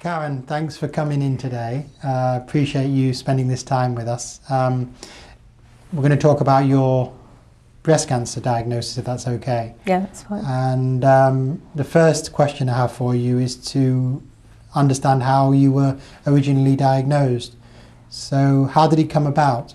Karen, thanks for coming in today. Appreciate you spending this time with us. We're going to talk about your breast cancer diagnosis, if that's okay. Yeah, that's fine. And the first question I have for you is to understand how you were originally diagnosed. So how did it come about?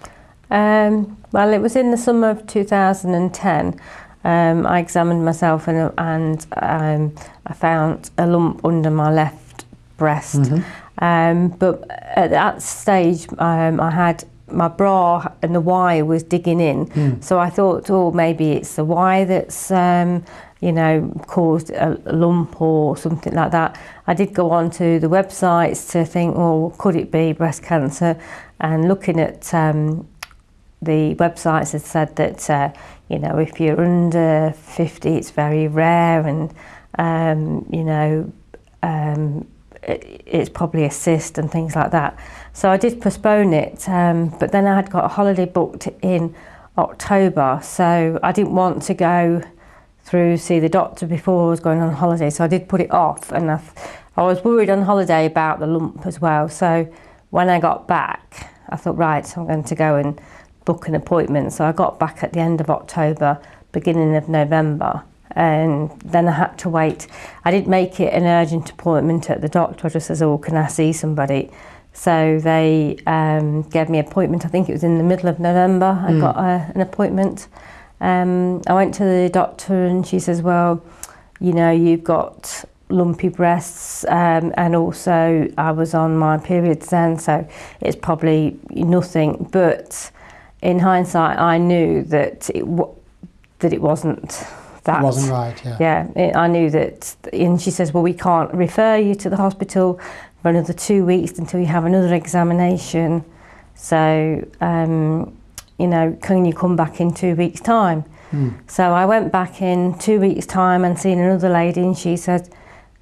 Well, it was in the summer of 2010. I examined myself and I found a lump under my left breast. But at that stage, I had my bra and the Y was digging in. So I thought, oh, maybe it's the Y that's, caused a lump or something like that. I did go on to the websites to think, well, could it be breast cancer? And looking at the websites had said that, if you're under 50, it's very rare and, it's probably a cyst and things like that. So I did postpone it, but then I had got a holiday booked in October, so I didn't want to go through see the doctor before I was going on holiday, so I did put it off, and I was worried on holiday about the lump as well. So when I got back, I thought, right, I'm going to go and book an appointment. So I got back at the end of October, beginning of November, and then I had to wait. I didn't make it an urgent appointment at the doctor. I just said, oh, can I see somebody? So they gave me an appointment. I think it was in the middle of November. I got an appointment. I went to the doctor and she says, well, you've got lumpy breasts, and also I was on my periods then, so it's probably nothing. But in hindsight, I knew that it wasn't that. It wasn't right, yeah. Yeah, I knew that. And she says, well, we can't refer you to the hospital for another 2 weeks until you have another examination. So, can you come back in 2 weeks' time? So I went back in 2 weeks' time and seen another lady, and she said,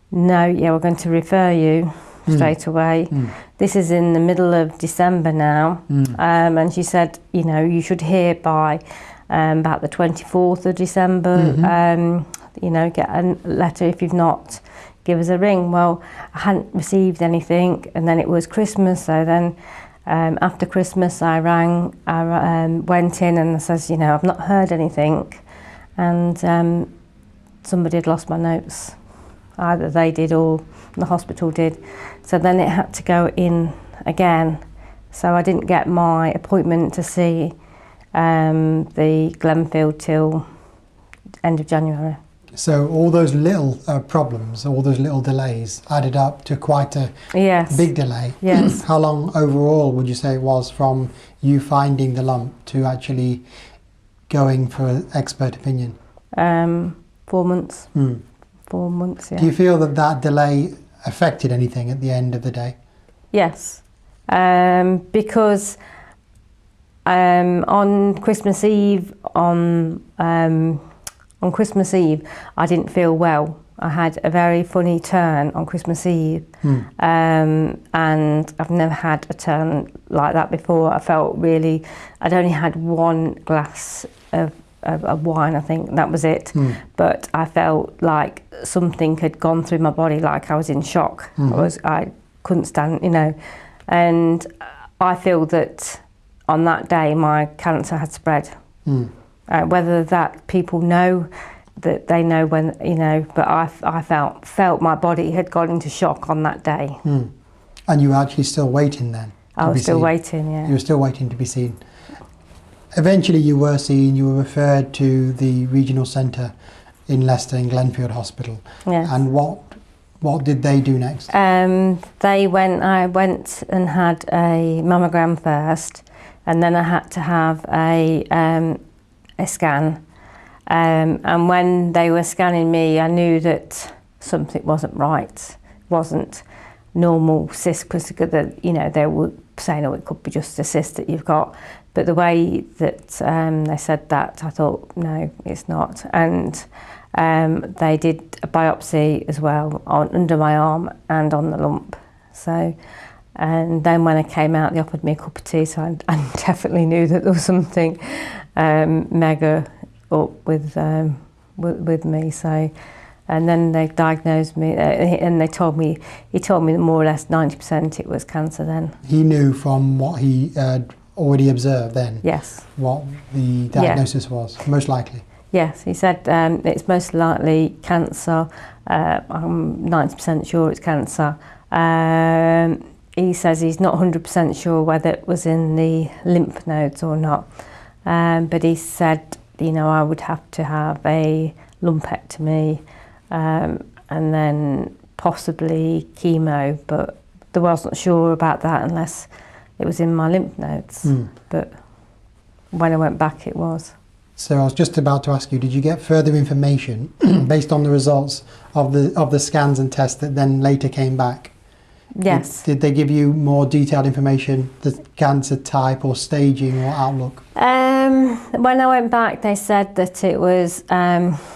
no, we're going to refer you straight away. This is in the middle of December now. And she said, you should hear by about the 24th of December, get a letter. If you've not, give us a ring. Well, I hadn't received anything, and then it was Christmas, so then after Christmas I rang, I went in and I says, I've not heard anything, and somebody had lost my notes. Either they did or the hospital did. So then it had to go in again. So I didn't get my appointment to see the Glenfield till end of January. So all those little problems, all those little delays added up to quite a big delay. Yes. How long overall would you say it was from you finding the lump to actually going for expert opinion? 4 months. 4 months, yeah. Do you feel that delay affected anything at the end of the day? Yes, because on Christmas Eve, on Christmas Eve, I didn't feel well. I had a very funny turn on Christmas Eve, and I've never had a turn like that before. I felt really, I'd only had one glass of wine, I think, that was it. But I felt like something had gone through my body, like I was in shock. I couldn't stand, and I feel that on that day my cancer had spread. Whether that people know, that they know when, but I felt my body had gone into shock on that day. And you were actually still waiting then? I was still waiting, yeah. You were still waiting to be seen. Eventually you were seen, you were referred to the regional centre in Leicester, in Glenfield Hospital. Yes. And what did they do next? I went and had a mammogram first, and then I had to have a scan. And when they were scanning me, I knew that something wasn't right, wasn't normal cyst, because they were saying, oh, it could be just a cyst that you've got. But the way that they said that, I thought, no, it's not. And they did a biopsy as well under my arm and on the lump. So, and then when I came out, they offered me a cup of tea, so I definitely knew that there was something mega up with me. So And then they diagnosed me, and he told me that more or less 90% it was cancer then. He knew from what he had already observed then? Yes. What the diagnosis was, most likely? Yes, he said it's most likely cancer. I'm 90% sure it's cancer. He says he's not 100% sure whether it was in the lymph nodes or not. But he said, I would have to have a lumpectomy and then possibly chemo, but they wasn't sure about that unless it was in my lymph nodes. But when I went back, it was. So I was just about to ask you, did you get further information based on the results of the scans and tests that then later came back? Yes. Did they give you more detailed information, the cancer type or staging or outlook? When I went back, they said that it was,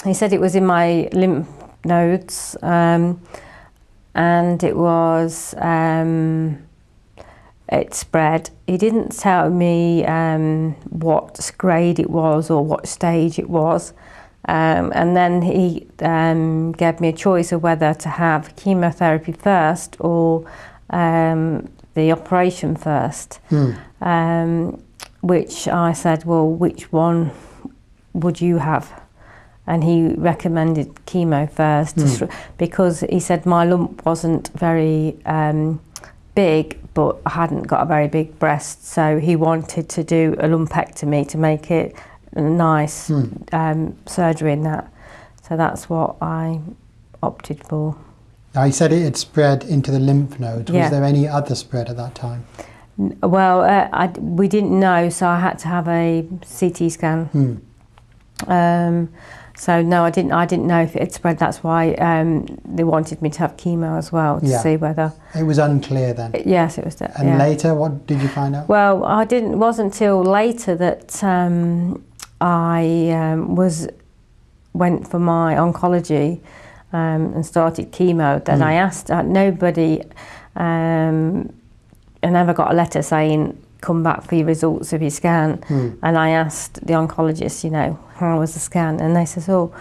he said it was in my lymph nodes, and it was, it spread. He didn't tell me what grade it was or what stage it was. And then he gave me a choice of whether to have chemotherapy first or the operation first, which I said, well, which one would you have? And he recommended chemo first because he said my lump wasn't very big, but I hadn't got a very big breast, so he wanted to do a lumpectomy to make it nice surgery in that. So that's what I opted for. Now, he said it had spread into the lymph nodes. Yeah. Was there any other spread at that time? Well, we didn't know, so I had to have a CT scan. So no, I didn't know if it had spread. That's why they wanted me to have chemo as well to see whether. It was unclear then. Yes, it was. And later, what did you find out? Well, It wasn't until later that I went for my oncology and started chemo. Then I asked nobody. I never got a letter saying come back for your results of your scan. And I asked the oncologist, how was the scan? And they said, oh,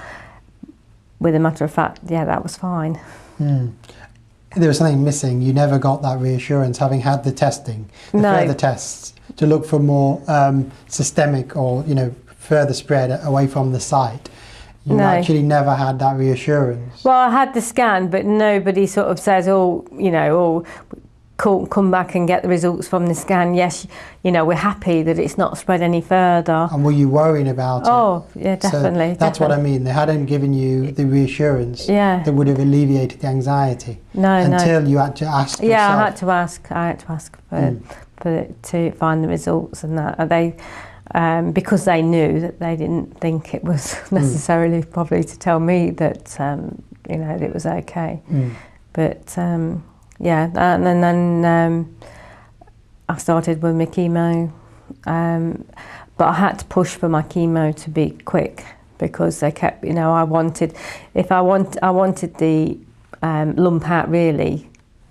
with a matter of fact, yeah, that was fine. There was something missing. You never got that reassurance, having had the testing, the further tests, to look for more systemic or, further spread away from the site. You actually never had that reassurance. Well, I had the scan, but nobody sort of says, come back and get the results from the scan. Yes, we're happy that it's not spread any further. And were you worrying about it? Oh, yeah, definitely. So that's what I mean. They hadn't given you the reassurance that would have alleviated the anxiety. Until you had to ask yourself. Yeah, I had to ask to find the results and that. They, because they knew that they didn't think it was necessarily probably to tell me that, that it was okay. But yeah, and then I started with my chemo, but I had to push for my chemo to be quick because they kept, I wanted the lump out really,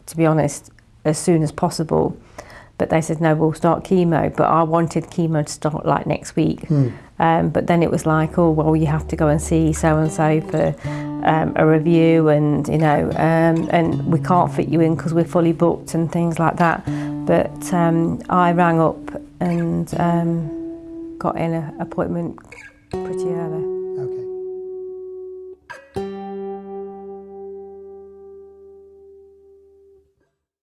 to be honest, as soon as possible. But they said, no, we'll start chemo. But I wanted chemo to start like next week. But then it was like, oh, well, you have to go and see so-and-so for a review and, and we can't fit you in because we're fully booked and things like that. But I rang up and got in an appointment pretty early.